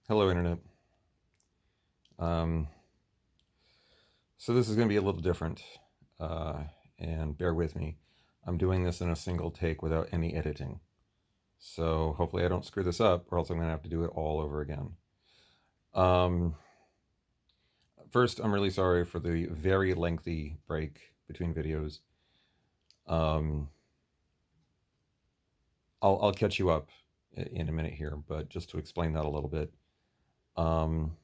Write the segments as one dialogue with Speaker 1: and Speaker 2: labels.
Speaker 1: Hello, Internet. Um, so this is going to be a little different, uh, and bear with me. I'm doing this in a single take without any editing. So hopefully I don't screw this up, or else I'm going to have to do it all over again. Um, First, I'm really sorry for the very lengthy break between videos. Um, I'll catch you up in a minute here, but just to explain that a little bit. Um,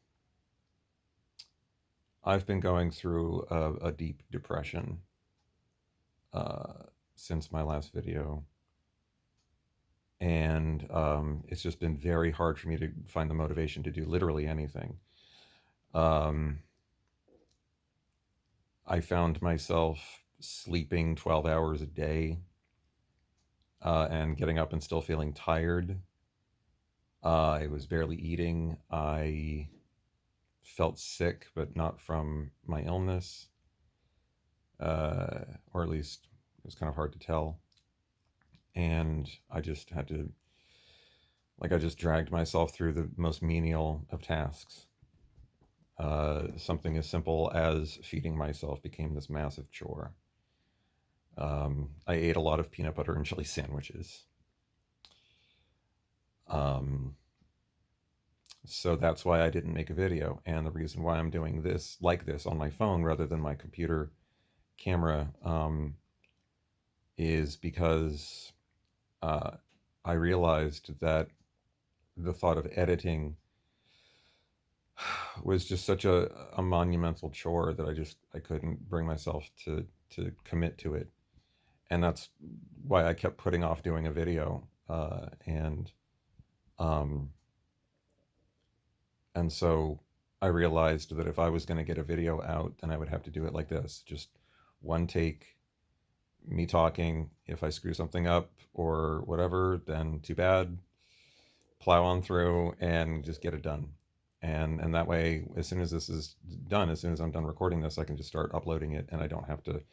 Speaker 1: I've been going through a deep depression uh, since my last video, and it's just been very hard for me to find the motivation to do literally anything. Um, I found myself sleeping 12 hours a day and getting up and still feeling tired. I was barely eating. I felt sick, but not from my illness, or at least it was kind of hard to tell. And I just had to, I just dragged myself through the most menial of tasks. Something as simple as feeding myself became this massive chore. I ate a lot of peanut butter and jelly sandwiches. Um, so that's why I didn't make a video. And the reason why I'm doing this like this on my phone rather than my computer camera is because uh, I realized that the thought of editing was just such a monumental chore that I couldn't bring myself to commit to it, and that's why I kept putting off doing a video. Um, and so I realized that if I was going to get a video out, then I would have to do it like this, just one take, me talking. If I screw something up or whatever, then too bad. Plow on through and just get it done. And that way, as soon as this is done, as soon as I'm done recording this, I can just start uploading it, and I don't have to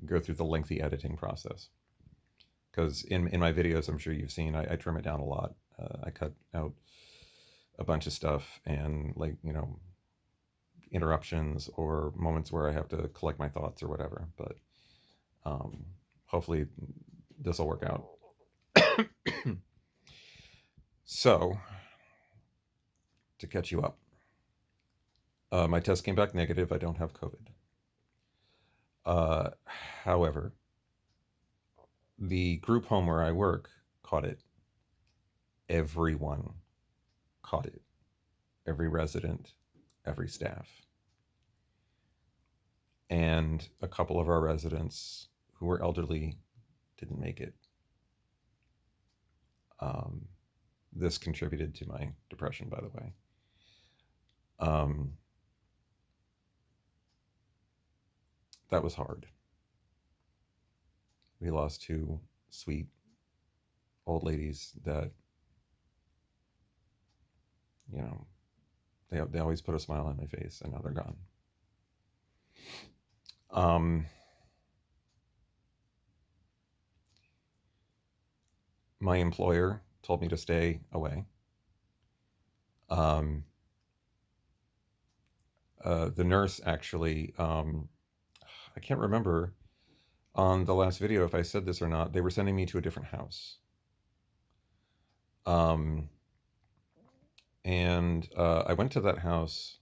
Speaker 1: go through the lengthy editing process. Because in my videos, I'm sure you've seen, I trim it down a lot. I cut out a bunch of stuff, and interruptions or moments where I have to collect my thoughts or whatever. But um, hopefully this will work out. So, to catch you up, my test came back negative. I don't have COVID. Uh, However, the group home where I work caught it. Everyone caught it. Every resident, every staff. And a couple of our residents who were elderly didn't make it. Um, this contributed to my depression, by the way. Um, that was hard. We lost two sweet old ladies that, you know, they always put a smile on my face, and now they're gone. Um, my employer told me to stay away. Um, the nurse actually, I can't remember on the last video if I said this or not. They were sending me to a different house. Um, and I went to that house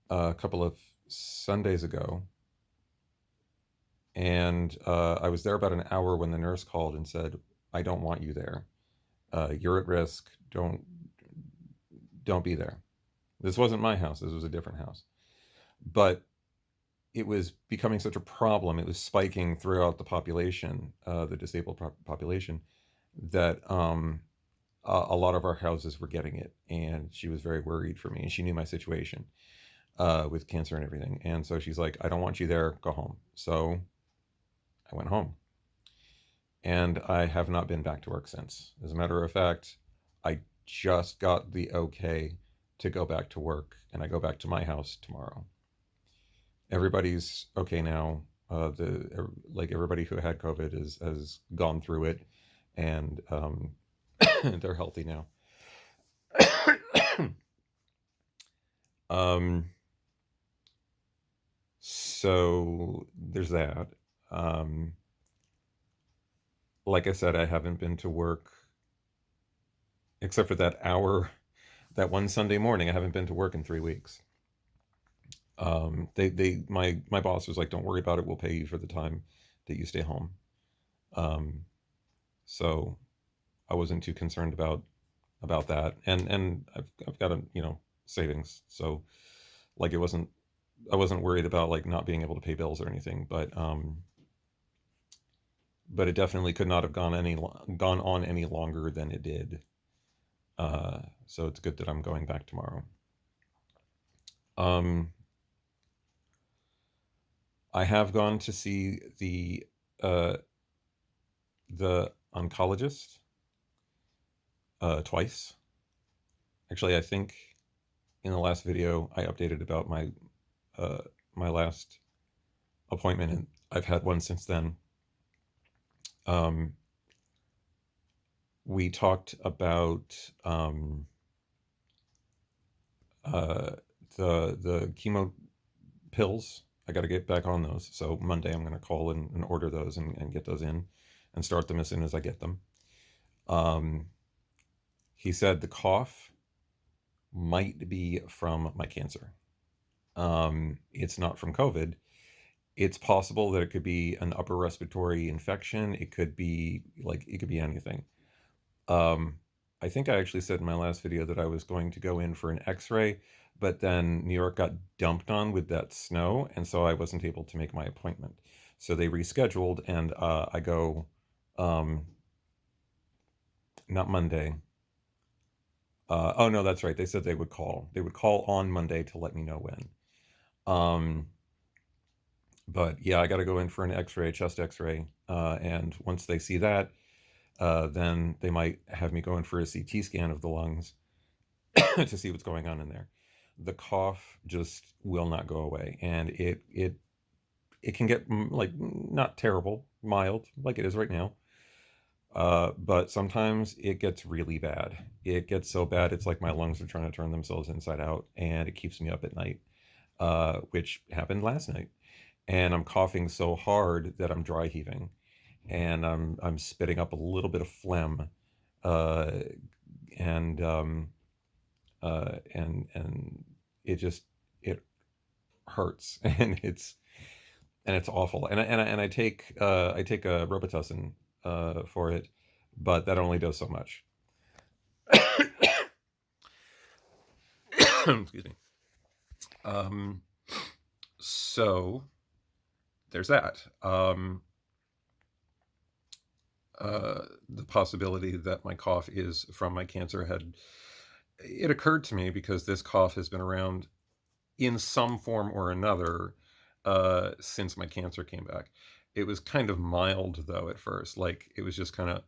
Speaker 1: a couple of Sundays ago, and I was there about an hour when the nurse called and said, "I don't want you there. You're at risk. Don't be there." This wasn't my house. This was a different house, but it was becoming such a problem. It was spiking throughout the population, the disabled population, that a lot of our houses were getting it, and she was very worried for me. And she knew my situation with cancer and everything, and so she's like, "I don't want you there. Go home." So I went home, and I have not been back to work since. As a matter of fact, I just got the okay to go back to work, and I go back to my house tomorrow. Everybody's okay now. Everybody who had COVID has gone through it, and they're healthy now. Um, so there's that. Um, like I said, I haven't been to work except for that hour, that one Sunday morning. I haven't been to work in 3 weeks. My boss was like, "Don't worry about it. We'll pay you for the time that you stay home." Um, so I wasn't too concerned about that, and I've got a savings, so like it wasn't I wasn't worried about like not being able to pay bills or anything, but it definitely could not have gone on any longer than it did. So it's good that I'm going back tomorrow. Um, I have gone to see uh, the oncologist twice. Actually, I think in the last video I updated about uh, my last appointment, and I've had one since then. Um, we talked about uh, the chemo pills. I got to get back on those. So Monday I'm going to call and order those and get those in and start them as soon as I get them. Um, he said the cough might be from my cancer. It's not from COVID. It's possible that it could be an upper respiratory infection. It could be anything. Um, I think I actually said in my last video that I was going to go in for an X-ray, but then New York got dumped on with that snow, and so I wasn't able to make my appointment. So they rescheduled, and I go um, not Monday. Oh no, that's right. They said they would call. They would call on Monday to let me know when. Um, but yeah, I got to go in for an X-ray, chest X-ray, and once they see that, then they might have me go in for a CT scan of the lungs to see what's going on in there. The cough just will not go away, and it can get like not terrible, mild, like it is right now. But sometimes it gets really bad. It gets so bad it's like my lungs are trying to turn themselves inside out, and it keeps me up at night. Which happened last night, and I'm coughing so hard that I'm dry heaving, and I'm spitting up a little bit of phlegm, uh, and and it hurts and it's awful, and I take a Robitussin for it, but that only does so much. Excuse me. Um, so there's that. The possibility that my cough is from my cancer had it occurred to me because this cough has been around in some form or another since my cancer came back. It was kind of mild though at first, like it was just kind of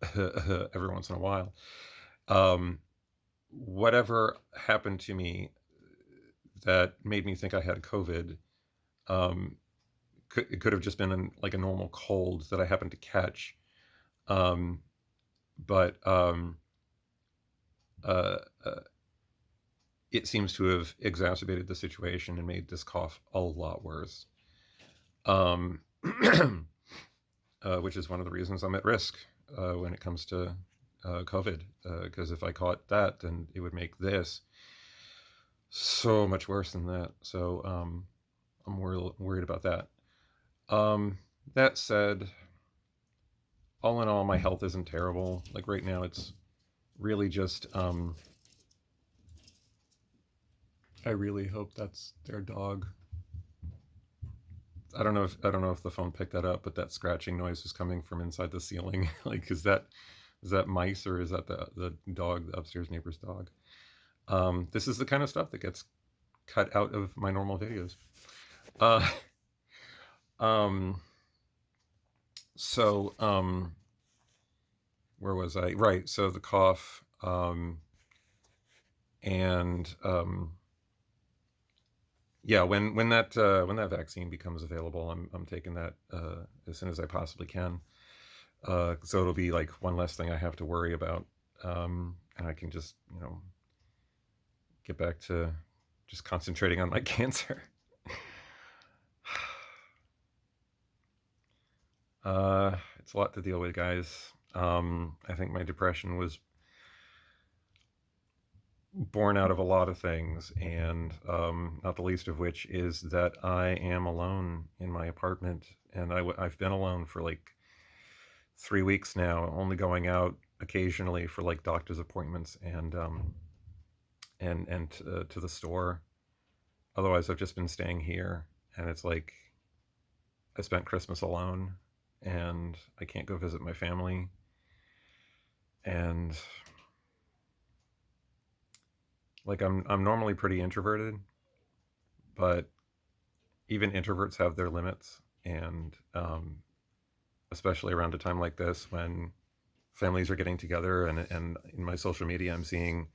Speaker 1: every once in a while. Um, whatever happened to me that made me think I had COVID, um, it could have just been like a normal cold that I happened to catch. Um, but uh, uh, it seems to have exacerbated the situation and made this cough a lot worse. Um, which is one of the reasons I'm at risk when it comes to COVID. Because if I caught that, then it would make this so much worse than that. So I'm worried about that. That said, all in all, my health isn't terrible. Like right now, it's really just. I really hope that's their dog. I don't know if the phone picked that up, but that scratching noise was coming from inside the ceiling. Like, is that mice or is that the dog, the upstairs neighbor's dog? This is the kind of stuff that gets cut out of my normal videos. Uh, um, so where was I? Right. So the cough, and yeah, when that vaccine becomes available, I'm taking that as soon as I possibly can. So it'll be like one less thing I have to worry about, and I can just get back to just concentrating on my cancer. It's a lot to deal with, guys. I think my depression was born out of a lot of things, and not the least of which is that I am alone in my apartment, and I've been alone for like 3 weeks now, only going out occasionally for like doctor's appointments and to the store. Otherwise, I've just been staying here, and it's like I spent Christmas alone, and I can't go visit my family, and like I'm normally pretty introverted, but even introverts have their limits, and especially around a time like this when families are getting together, and in my social media I'm seeing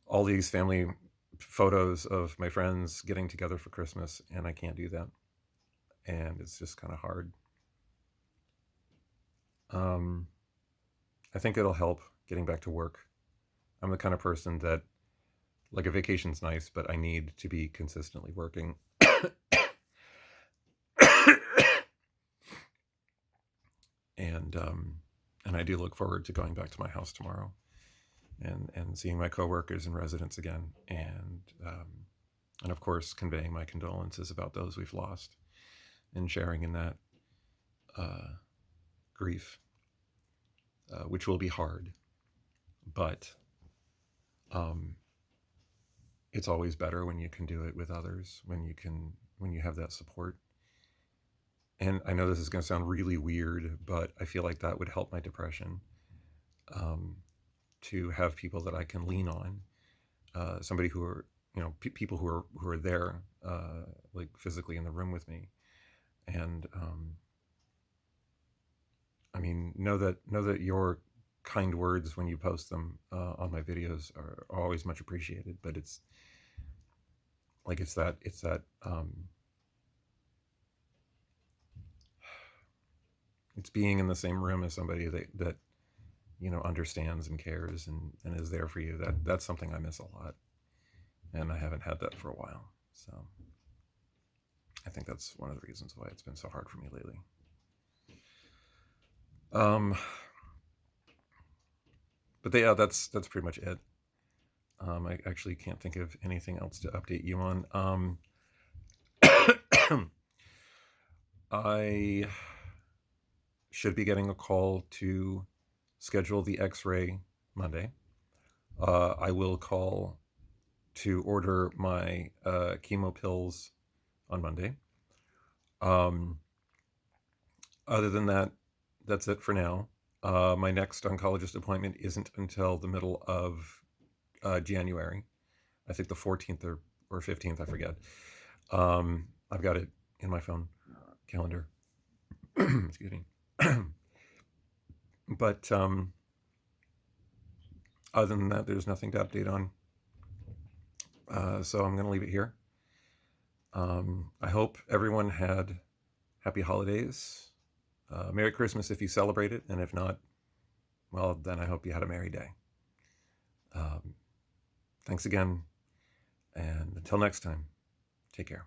Speaker 1: all these family photos of my friends getting together for Christmas, and I can't do that, and it's just kind of hard. I think it'll help getting back to work. I'm the kind of person that, like, a vacation's nice, but I need to be consistently working. And I do look forward to going back to my house tomorrow and seeing my coworkers and residents again, and of course conveying my condolences about those we've lost and sharing in that grief, which will be hard, but it's always better when you can do it with others, when you have that support. And I know this is going to sound really weird, but I feel like that would help my depression, to have people that I can lean on, somebody who are, people who are there, like physically in the room with me, and I mean, know that your kind words when you post them on my videos are always much appreciated. But it's like it's that it's being in the same room as somebody that understands and cares and is there for you. That's something I miss a lot, and I haven't had that for a while. So I think that's one of the reasons why it's been so hard for me lately. But yeah, that's pretty much it. I actually can't think of anything else to update you on. I should be getting a call to schedule the X-ray Monday. I will call to order my chemo pills on Monday. Other than that, that's it for now. My next oncologist appointment isn't until the middle of January. I think the 14th or 15th, I forget. I've got it in my phone calendar. Excuse me. But other than that, there's nothing to update on. So I'm going to leave it here. I hope everyone had happy holidays. Merry Christmas if you celebrate it, and if not, well, then I hope you had a merry day. Thanks again, and until next time, take care.